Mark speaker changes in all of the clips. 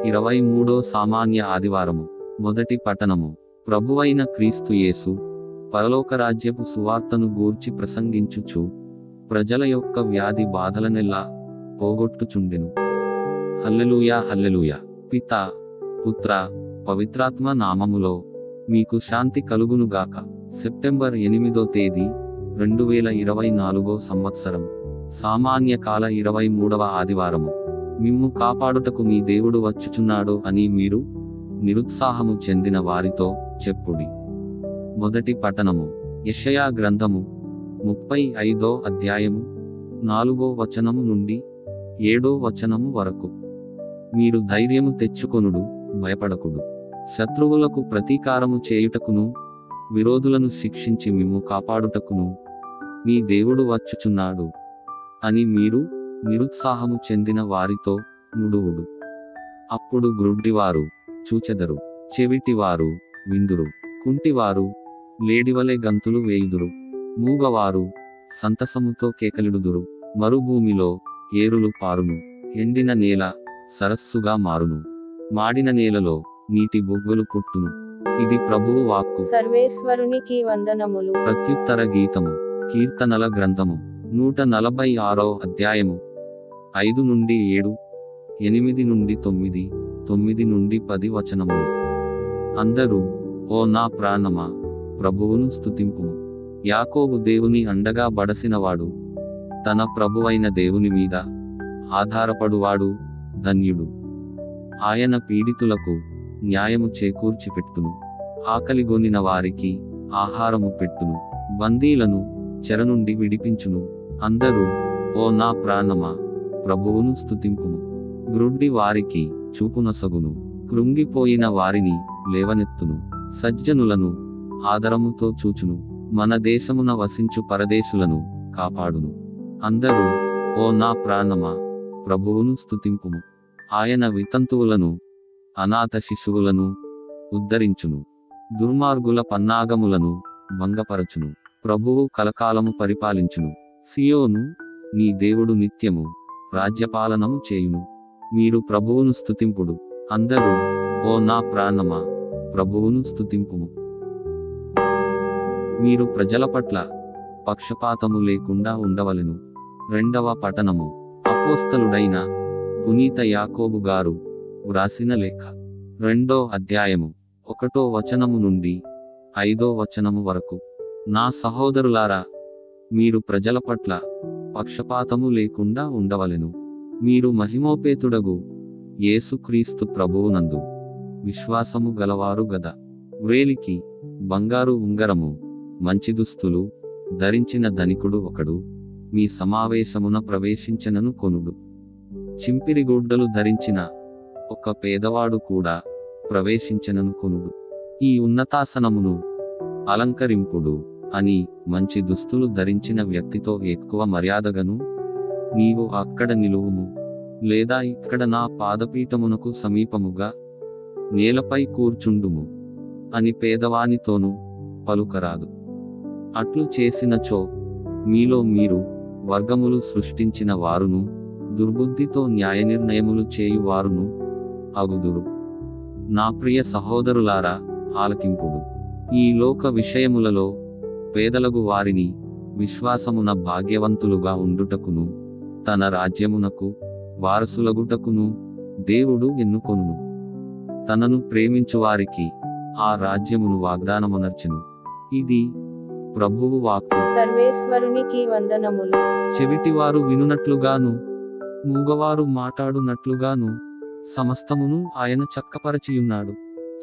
Speaker 1: 23 సామాన్య ఆదివారము. మొదటి పఠనము. ప్రభువైన క్రీస్తు యేసు పరలోకరాజ్యపు సువార్తను గూర్చి ప్రసంగించుచు ప్రజల యొక్క వ్యాధి బాధలనెల్లా పోగొట్టుచుండెను. హల్లెలూయా హల్లెలూయా. పితా పుత్ర పవిత్రాత్మ నామములో మీకు శాంతి కలుగునుగాక. సెప్టెంబర్ 8వ తేదీ 2024 సంవత్సరం. సామాన్య కాల 23వ ఆదివారము. మిమ్ము కాపాడుటకు మీ దేవుడు వచ్చుచున్నాడు అని మీరు నిరుత్సాహము చెందిన వారితో చెప్పుడి. మొదటి పఠనము. యెషయా గ్రంథము 35వ అధ్యాయము 4వ వచనము నుండి 7వ వచనము వరకు. మీరు ధైర్యము తెచ్చుకొనుడు, భయపడకుడు. శత్రువులకు ప్రతీకారము చేయుటకును విరోధులను శిక్షించి మిమ్ము కాపాడుటకును మీ దేవుడు వచ్చుచున్నాడు అని మీరు నిరుత్సాహము చెందిన వారితో నుడువుడు. అప్పుడు గ్రుడ్డివారు చూచెదరు, చెవిటివారు విందురు, కుంటివారు లేడివలె గంతులు వేయుదురు, మూగవారు సంతసముతో కేకలిడుదురు. మరుభూమిలో ఏరులు పారును, ఎండిన నేల సరస్సుగా మారును, మాడిన నేలలో నీటి బుగ్గలు పుట్టును. ఇది ప్రభువు వాక్కు.
Speaker 2: సర్వేశ్వరునికి వందనములు.
Speaker 1: ప్రత్యుత్తర గీతము. కీర్తనల గ్రంథము 146వ అధ్యాయము 5 నుండి 7, 8 నుండి 9, 9 నుండి 10 వచనములు. అందరూ, ఓ నా ప్రాణమా, ప్రభువును స్తుతింపుము. యాకోబు దేవుని అండగా బడసినవాడు, తన ప్రభువైన దేవుని మీద ఆధారపడువాడు ధన్యుడు. ఆయన పీడితులకు న్యాయము చేకూర్చి పెట్టును, ఆకలిగొనిన వారికి ఆహారము పెట్టును, బందీలను చెర నుండి విడిపించును. అందరూ, ఓ నా ప్రాణమా, ప్రభువును స్తుతింపుము. గ్రుడ్డి వారికి చూపునొసగును, కృంగిపోయిన వారిని లేవనెత్తును, సజ్జనులను ఆదరముతో చూచును, మన దేశమున వసించు పరదేశులను కాపాడును. అందరూ, ఓ నా ప్రాణమా, ప్రభువును స్తుతింపుము. ఆయన వితంతువులను అనాథ శిశువులను ఉద్ధరించును, దుర్మార్గుల పన్నాగములను భంగపరచును. ప్రభువు కలకాలము పరిపాలించును. సియోను, నీ దేవుడు నిత్యము రాజ్యపాలనము చేయును. మీరు ప్రభువును స్తుతింపుడు. అందరూ, ఓ నా ప్రాణమా, ప్రభువును స్తుతింపుము. మీరు ప్రజల పట్ల పక్షపాతము లేకుండా ఉండవలెను. రెండవ పఠనము. అపోస్తలుడైన పునీత యాకోబు గారు వ్రాసిన లేఖ. 2వ అధ్యాయము 1వ వచనము నుండి 5వ వచనము వరకు. నా సహోదరులారా, మీరు ప్రజల పట్ల పక్షపాతము లేకుండా ఉండవలెను. మీరు మహిమోపేతుడగు యేసుక్రీస్తు ప్రభువునందు విశ్వాసము గలవారు గదా. వ్రేలికి బంగారు ఉంగరము, మంచి దుస్తులు ధరించిన ధనికుడు ఒకడు మీ సమావేశమున ప్రవేశించనను కొనుడు. చింపిరిగుడ్డలు ధరించిన ఒక పేదవాడు కూడా ప్రవేశించనను కొనుడు. ఈ ఉన్నతాసనమును అలంకరింపుడు అని మంచి దుస్తులు ధరించిన వ్యక్తితో ఎక్కువ మర్యాదగను నీవు అక్కడ నిలువుము, లేదా ఇక్కడ నా పాదపీఠమునకు సమీపముగా నేలపై కూర్చుండుము అని పేదవానితోనూ పలుకరాదు. అట్లు చేసినచో మీలో మీరు వర్గములు సృష్టించిన వారును దుర్బుద్ధితో న్యాయనిర్ణయములు చేయువారును అగుదురు. నా ప్రియ సహోదరులారా, ఆలకింపుడు. ఈ లోక విషయములలో పేదలగు వారిని విశ్వాసమున భాగ్యవంతులుగా ఉండుటకును తన రాజ్యమునకు వారసులగుటకును దేవుడు ఎన్నుకొనును. తనను ప్రేమించువారికి ఆ రాజ్యమును వాగ్దానమునర్చెను. ఇది ప్రభువు వాక్కు.
Speaker 2: సర్వేశ్వరునికి వందనములు.
Speaker 1: చెవిటివారు వినునట్లుగాను, మూగవారు మాట్లాడునట్లుగాను సమస్తమును ఆయన చక్కపరచియున్నాడు.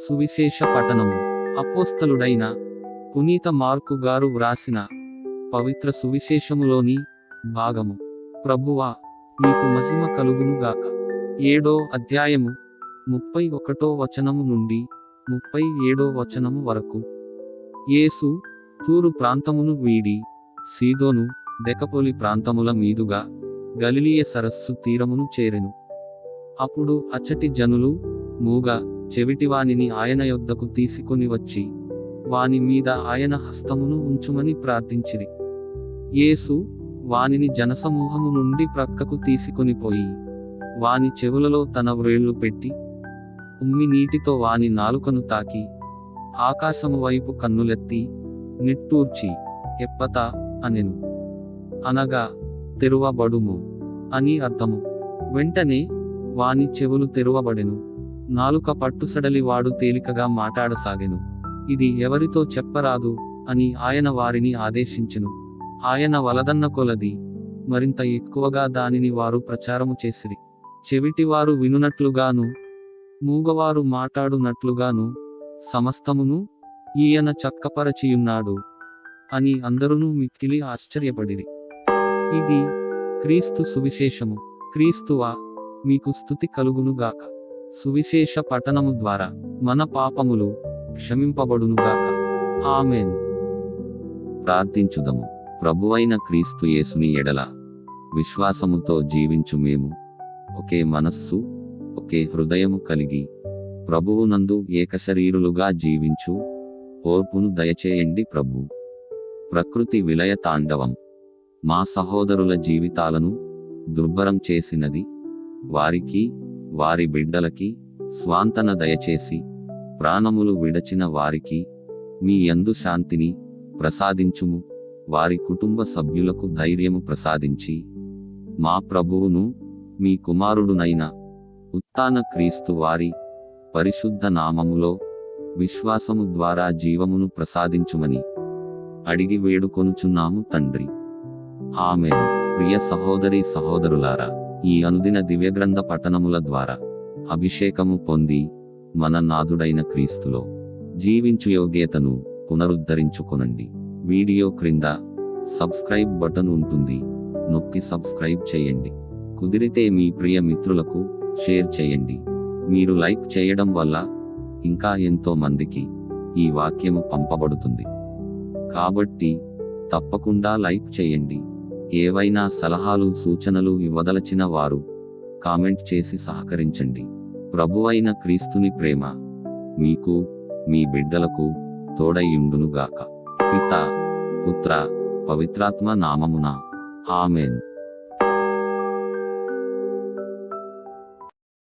Speaker 1: సువిశేష పఠనము. అపోస్తలుడైన పునీత మార్కు గారు వ్రాసిన పవిత్ర సువిశేషములోని భాగము. ప్రభువా, మీకు మహిమ కలుగునుగాక. 7వ అధ్యాయము 31వ వచనము నుండి 37వ వచనము వరకు. యేసు తూరు ప్రాంతమును వీడి సీదోను, దెకపొలి ప్రాంతముల మీదుగా గలిలియ సరస్సు తీరమును చేరెను. అప్పుడు అచ్చటి జనులు మూగ చెవిటివానిని ఆయన యొద్దకు తీసుకొని వచ్చి వాని మీద ఆయన హస్తమును ఉంచుమని ప్రార్థించిరి. యేసు వానిని జనసమూహము నుండి ప్రక్కకు తీసుకొనిపోయి వాని చెవులలో తన వ్రేళ్లు పెట్టి ఉమ్మి నీటితో వాని నాలుకను తాకి ఆకాశము వైపు కన్నులెత్తి నిట్టూర్చి ఎప్పత అనెను. అనగా తెరువబడుము అని అర్థము. వెంటనే వాని చెవులు తెరువబడెను. నాలుక పట్టుసడలి వాడు తేలికగా మాటాడసాగెను. ఇది ఎవరితో చెప్పరాదు అని ఆయన వారిని ఆదేశించెను. ఆయన వలదన్న కొలది మరింత ఎక్కువగా దానిని వారు ప్రచారము చేసిరి. చెవిటివారు వినునట్లుగాను, మూగవారు మాటాడునట్లుగాను సమస్తమును ఈయన చక్కపరచియున్నాడు అని అందరును మిక్కిలి ఆశ్చర్యపడిరి. ఇది క్రీస్తు సువిశేషము. క్రీస్తువా, మీకు స్తుతి కలుగునుగాక. సువిశేష పఠనము ద్వారా మన పాపములు క్షమింపబడునుగాక. ఆమేన్.
Speaker 3: ప్రార్థించుదము. ప్రభువైన క్రీస్తు యేసుని ఎడల విశ్వాసముతో జీవించు మేము ఒకే మనస్సు, ఒకే హృదయము కలిగి ప్రభువునందు ఏకశరీరులుగా జీవించు ఓర్పును దయచేయండి ప్రభు. ప్రకృతి విలయ తాండవం మా సహోదరుల జీవితాలను దుర్భరం చేసినది. వారికి, వారి బిడ్డలకి స్వాంతన దయచేసి ప్రాణములు విడచిన వారికి మీ యందు శాంతిని ప్రసాదించుము. వారి కుటుంబ సభ్యులకు ధైర్యము ప్రసాదించి మా ప్రభువును మీ కుమారుడునైన ఉత్థాన క్రీస్తు వారి పరిశుద్ధ నామములో విశ్వాసము ద్వారా జీవమును ప్రసాదించుమని అడిగి వేడుకొనుచున్నాము తండ్రి. ఆమేన్. ప్రియ సహోదరి సహోదరులారా, ఈ అనుదిన దివ్యగ్రంథ పఠనముల ద్వారా అభిషేకము పొంది మన నాథుడైన క్రీస్తులో జీవించు యోగ్యతను పునరుద్ధరించుకొనండి. వీడియో క్రింద సబ్స్క్రైబ్ బటన్ ఉంటుంది, నొక్కి సబ్స్క్రైబ్ చేయండి. కుదిరితే మీ ప్రియ మిత్రులకు షేర్ చేయండి. మీరు లైక్ చేయడం వల్ల ఇంకా ఎంతో మందికి ఈ వాక్యము పంపబడుతుంది. కాబట్టి తప్పకుండా లైక్ చేయండి. ఏవైనా సలహాలు సూచనలు ఇవ్వదలచిన వారు కామెంట్ చేసి సహకరించండి. ప్రభువైన క్రీస్తుని ప్రేమ మీకు, మీ బిడ్డలకు తోడైయుండునుగాక. పితా, పుత్ర, పవిత్రాత్మ నామమున. ఆమేన్.